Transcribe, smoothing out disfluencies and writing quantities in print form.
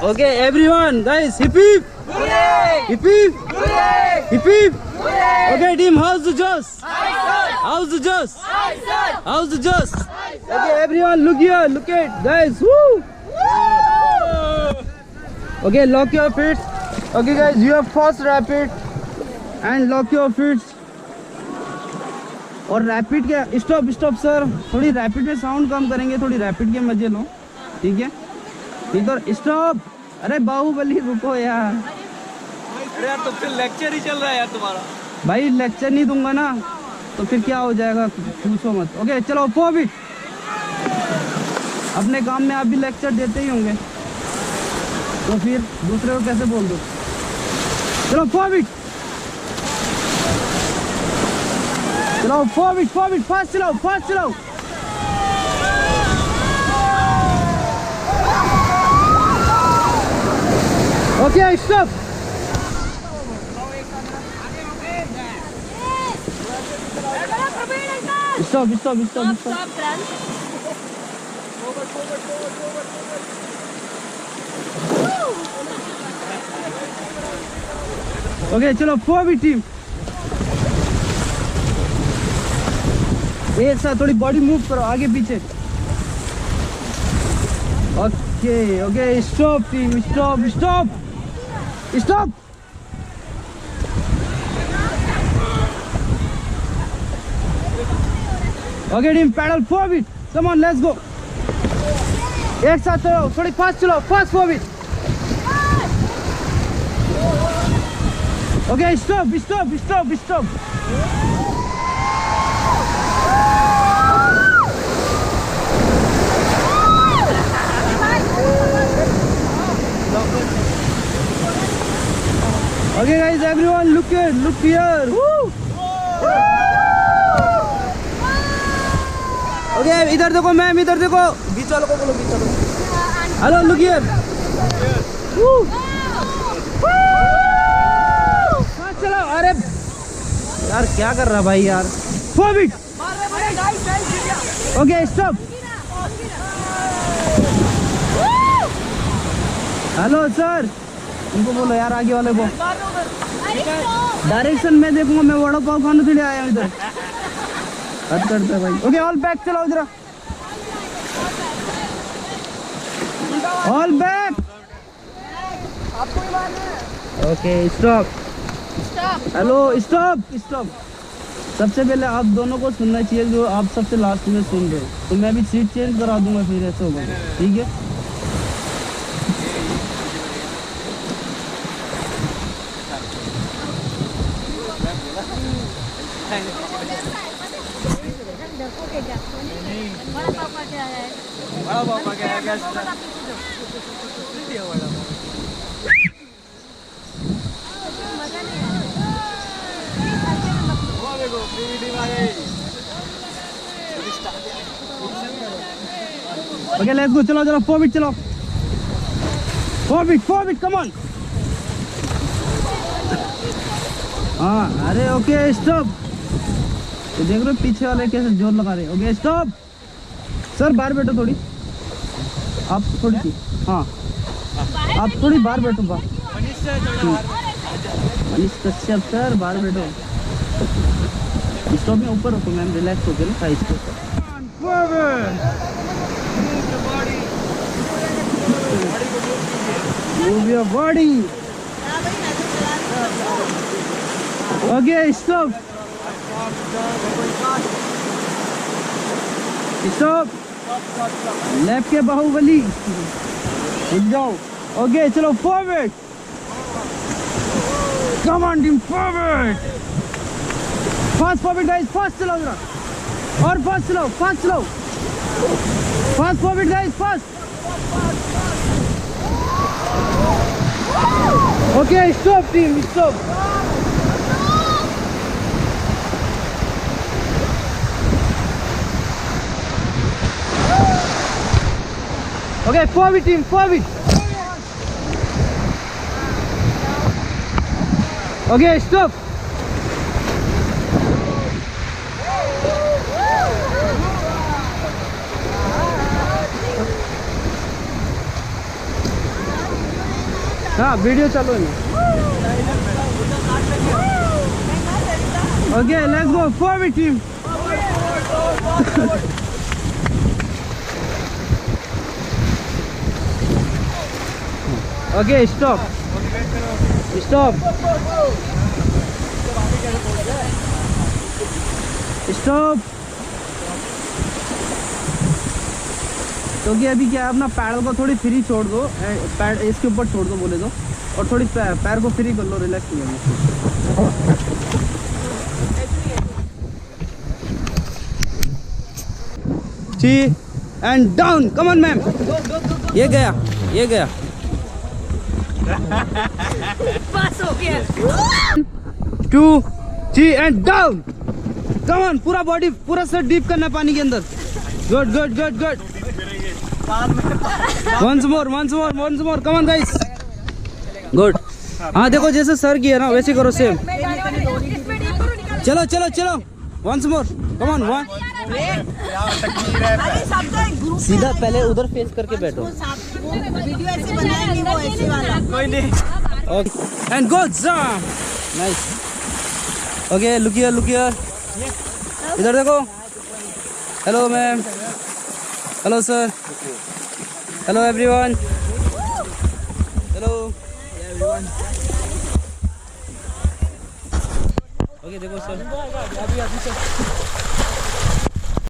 Okay, everyone, guys, hip hip! Hip hip! Hip hip! Okay, team, how's the joss? How's the joss? How's the joss? Okay, everyone, look here, look at, guys, woo! Okay, lock your feet. Okay, guys, you have first rapid and lock your feet. और rapid के stop stop sir, थोड़ी rapid में sound कम करेंगे, थोड़ी rapid के मजे लो, ठीक है? इधर स्टॉप। अरे बाहुबली रुको यार। अरे यार तो फिर लेक्चर ही चल रहा है यार तुम्हारा। भाई लेक्चर नहीं दूंगा ना तो फिर क्या हो जाएगा, पूछो मत। ओके चलो फॉरवर्ड। अपने काम में आप भी लेक्चर देते ही होंगे तो फिर दूसरे को कैसे बोल दो। चलो फॉरवर्ड, चलो फॉरवर्ड फॉरवर्ड, फास्ट चलाओ, फास्ट चलाओ। Okay stop. Stop stop stop stop. Okay चलो फॉरवर्ड टीम, एक साथ थोड़ी बॉडी मूव करो आगे पीछे। Okay okay stop team, stop stop stop. Okay team paddle forward, come on let's go. एक साथ चलो, थोड़ी फास्ट चलो, fast forward. Okay stop stop stop stop. Okay guys, everyone look here, look here. Woo! Okay, इधर देखो ma'am, इधर देखो। बीच वालों को बोलो, बीच वालों को। Hello, look here. Woo! चलो, अरे यार क्या कर रहा भाई यार। Forward. Okay, stop. Hello sir, उनको बोलो यार आगे वाले को। डायरेक्शन में देखूंगा, मैं वड़ा पाव खाने के लिए आया हूँ इधर। हद करते हैं भाई। ओके ऑल बैक चलाओ जरा, all back. Okay stop, hello stop stop. सबसे पहले आप दोनों को सुनना चाहिए जो आप सबसे लास्ट में सुन रहे हो, तो मैं भी सीट चेंज करा दूंगा फिर ऐसे होगा, ठीक है? बड़ा पापा क्या है, गैस ओके लेट्स गो, चलो चलो फॉरवर्ड चलो, फॉरवर्ड फॉरवर्ड कम ऑन। हाँ अरे ओके स्टॉप। तो देख रहे हो पीछे वाले कैसे जोर लगा रहे हैं। ओके स्टॉप सर, बाहर बैठो थोड़ी, आप थोड़ी सी, हाँ आप थोड़ी बाहर बैठो, मनीष कश्यप सर बाहर बैठो। स्टॉप में ऊपर रखो मैम, रिलैक्स हो गया ना साइज के ऊपर। Move your body. Okay, stop. Stop. Left के बाहुबली उठ जाओ। ओके चलो forward, come on team forward, fast forward guys, fast चलाओ जरा, और फास्ट चलाओ, फास्ट चलाओ, fast forward guys, fast. Okay stop team, stop. Okay, forward team, forward. Okay, stop. हाँ वीडियो चालू है ना. Okay, let's go forward team. Okay, stop. Stop. Stop. तो कि अभी क्या है, अपना पैडल को थोड़ी फ्री छोड़ दो, पैड इसके ऊपर छोड़ दो बोले तो, और थोड़ी पैर को फ्री कर लो, रिलैक्स कर लो. ची and down. Come on ma'am. ये गया, ये गया. पास हो गया. 2 3 एंड डाउन. Come on. पूरा बॉडी पूरा सर डीप करना पानी के अंदर. Good good good good. once more. Come on guys. Good. हाँ देखो जैसे सर किया ना वैसे करो सेम. चलो चलो चलो. once more. Come on. One. सीधा पहले उधर फेस करके बैठो. वीडियो ऐसे बनाएंगे वो ऐसे वाला. कोई नहीं. Okay. And go jump. Nice. Okay, look here. इधर देखो. Hello ma'am. Hello sir. Hello everyone. Hello. Everyone. Okay, देखो sir.